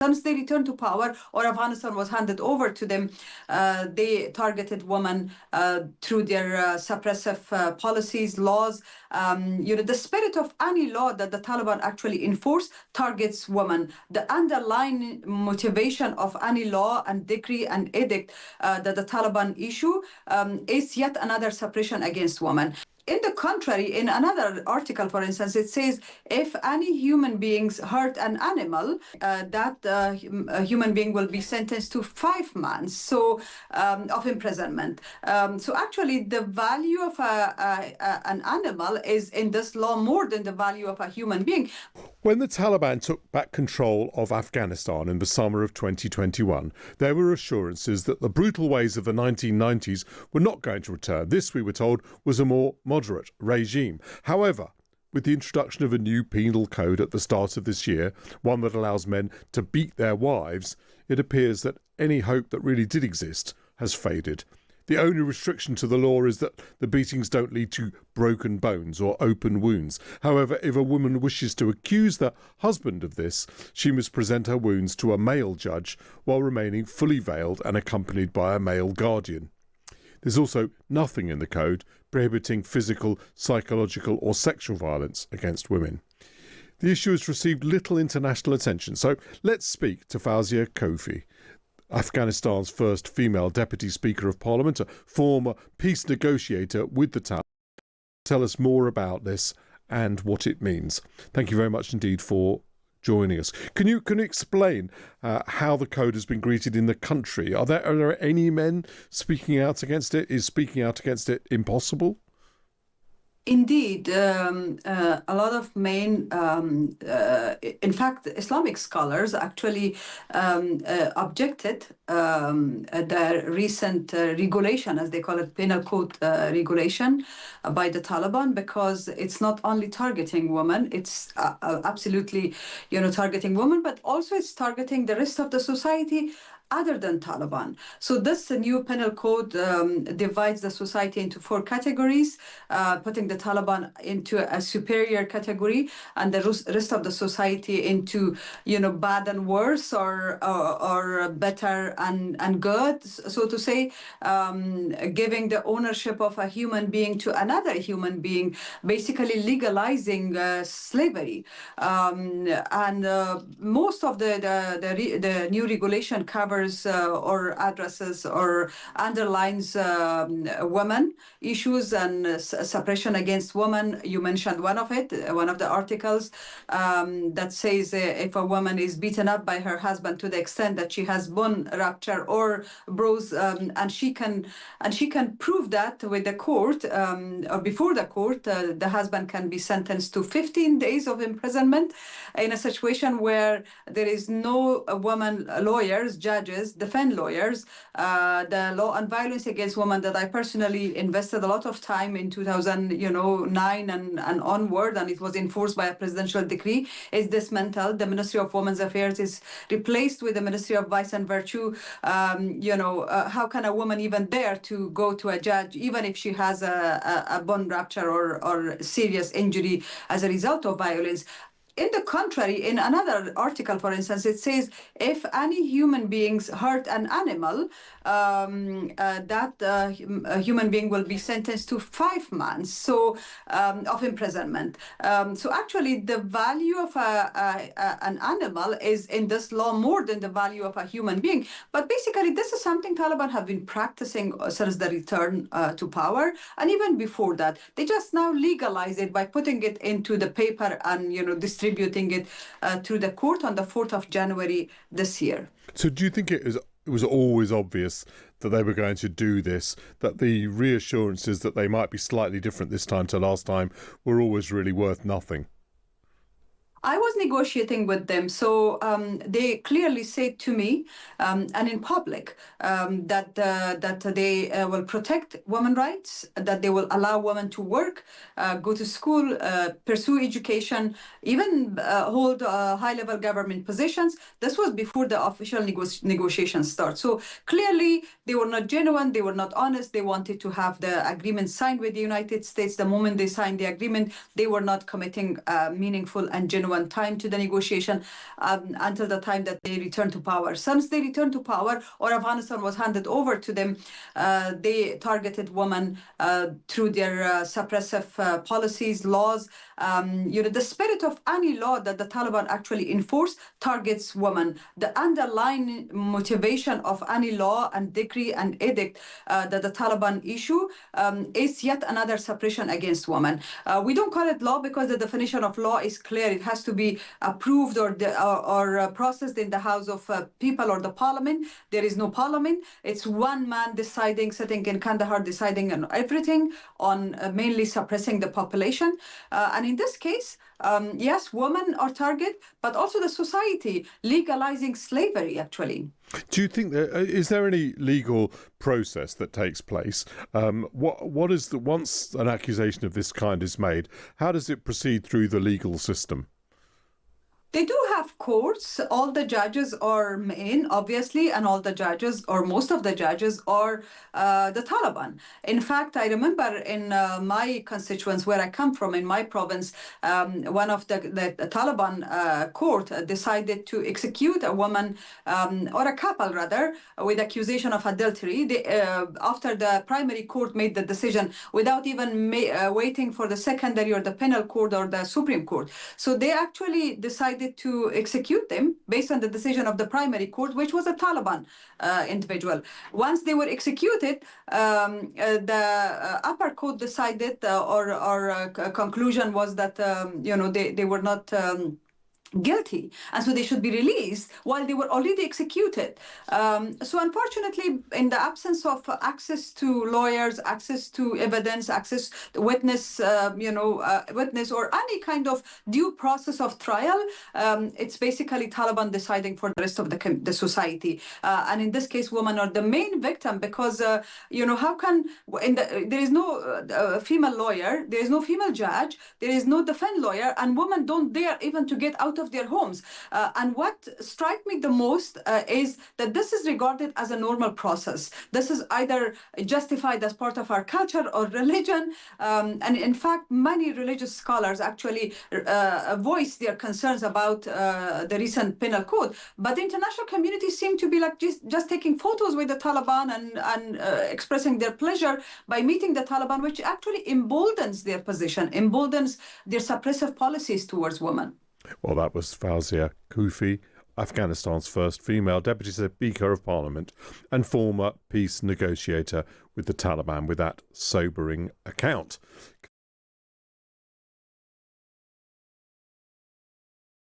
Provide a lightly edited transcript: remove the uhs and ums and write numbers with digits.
Once they returned to power or Afghanistan was handed over to them, they targeted women through their suppressive policies, laws. The spirit of any law that the Taliban actually enforce targets women. The underlying motivation of any law and decree and edict that the Taliban issue is yet another suppression against women. In the contrary, in another article, for instance, it says if any human beings hurt an animal, that human being will be sentenced to 5 months of imprisonment. So actually, the value of an animal is in this law more than the value of a human being. When the Taliban took back control of Afghanistan in the summer of 2021, there were assurances that the brutal ways of the 1990s were not going to return. This, we were told, was a more moderate regime. However, with the introduction of a new penal code at the start of this year, one that allows men to beat their wives, it appears that any hope that really did exist has faded. The only restriction to the law is that the beatings don't lead to broken bones or open wounds. However, if a woman wishes to accuse the husband of this, she must present her wounds to a male judge while remaining fully veiled and accompanied by a male guardian. There's also nothing in the code prohibiting physical, psychological or sexual violence against women. The issue has received little international attention, so let's speak to Fawzia Koofi, Afghanistan's first female Deputy Speaker of Parliament, a former peace negotiator with the Taliban. Tell us more about this and what it means. Thank you very much indeed for joining us. Can you explain how the code has been greeted in the country? Are there any men speaking out against it? Is speaking out against it impossible? Indeed, a lot of men, in fact, Islamic scholars actually objected the recent regulation, as they call it, penal code regulation by the Taliban, because it's not only targeting women, it's absolutely, targeting women, but also it's targeting the rest of the society other than Taliban. So this new penal code divides the society into 4 categories, putting the Taliban into a superior category and the rest of the society into, bad and worse or better and good, so to say, giving the ownership of a human being to another human being, basically legalizing slavery. And most of the new regulation covers or addresses or underlines women issues and suppression against women. You mentioned one of the articles that says if a woman is beaten up by her husband to the extent that she has bone rupture or bruise, and she can prove that with the court or before the court, the husband can be sentenced to 15 days of imprisonment in a situation where there is no woman lawyers, judges, defense lawyers. The law on violence against women that I personally invested a lot of time in 2009 and onward, and it was enforced by a presidential decree, is dismantled. The Ministry of Women's Affairs is replaced with the Ministry of Vice and Virtue. How can a woman even dare to go to a judge, even if she has a bone rupture or serious injury as a result of violence? In the contrary, in another article, for instance, it says if any human beings hurt an animal, that a human being will be sentenced to 5 months of imprisonment. So actually, the value of an animal is in this law more than the value of a human being. But basically, this is something Taliban have been practicing since the return to power, and even before that. They just now legalize it by putting it into the paper and distributing it through the court on the 4th of January this year. So do you think it was always obvious that they were going to do this, that the reassurances that they might be slightly different this time to last time were always really worth nothing? I was negotiating with them, so they clearly said to me and in public that they will protect women's rights, that they will allow women to work, go to school, pursue education, even hold high-level government positions. This was before the official negotiations start. So clearly, they were not genuine, they were not honest. They wanted to have the agreement signed with the United States. The moment they signed the agreement, they were not committing meaningful and genuine and time to the negotiation until the time that they returned to power. Since they returned to power or Afghanistan was handed over to them, they targeted women through their suppressive policies, laws. The spirit of any law that the Taliban actually enforce targets women. The underlying motivation of any law and decree and edict that the Taliban issue is yet another suppression against women. We don't call it law because the definition of law is clear. It has to be approved or processed in the House of People or the Parliament. There is no Parliament. It's one man deciding, sitting in Kandahar, deciding on everything, on mainly suppressing the population. And in this case, yes, women are target, but also the society legalizing slavery, actually. Do you think is there any legal process that takes place? What is once an accusation of this kind is made, how does it proceed through the legal system? They do have courts. All the judges are men, obviously, and all the judges, or most of the judges, are the Taliban. In fact, I remember in my constituents where I come from, in my province, one of the Taliban court decided to execute a woman, or a couple rather, with accusation of adultery. After the primary court made the decision, without even waiting for the secondary or the penal court or the Supreme Court. So they actually decided to execute them based on the decision of the primary court, which was a Taliban individual. Once they were executed, the upper court decided, or conclusion was that they were not guilty, and so they should be released while they were already executed. So unfortunately, in the absence of access to lawyers, access to evidence, access to witness or any kind of due process of trial, it's basically Taliban deciding for the rest of the society. And in this case, women are the main victim because how can there is no female lawyer, there is no female judge, there is no defense lawyer, and women don't dare even to get out of their homes. And what strikes me the most is that this is regarded as a normal process. This is either justified as part of our culture or religion. And in fact, many religious scholars actually voice their concerns about the recent penal code. But the international community seem to be like just taking photos with the Taliban and expressing their pleasure by meeting the Taliban, which actually emboldens their position, emboldens their suppressive policies towards women. Well, that was Fawzia Koofi, Afghanistan's first female Deputy Speaker of Parliament and former peace negotiator with the Taliban, with that sobering account.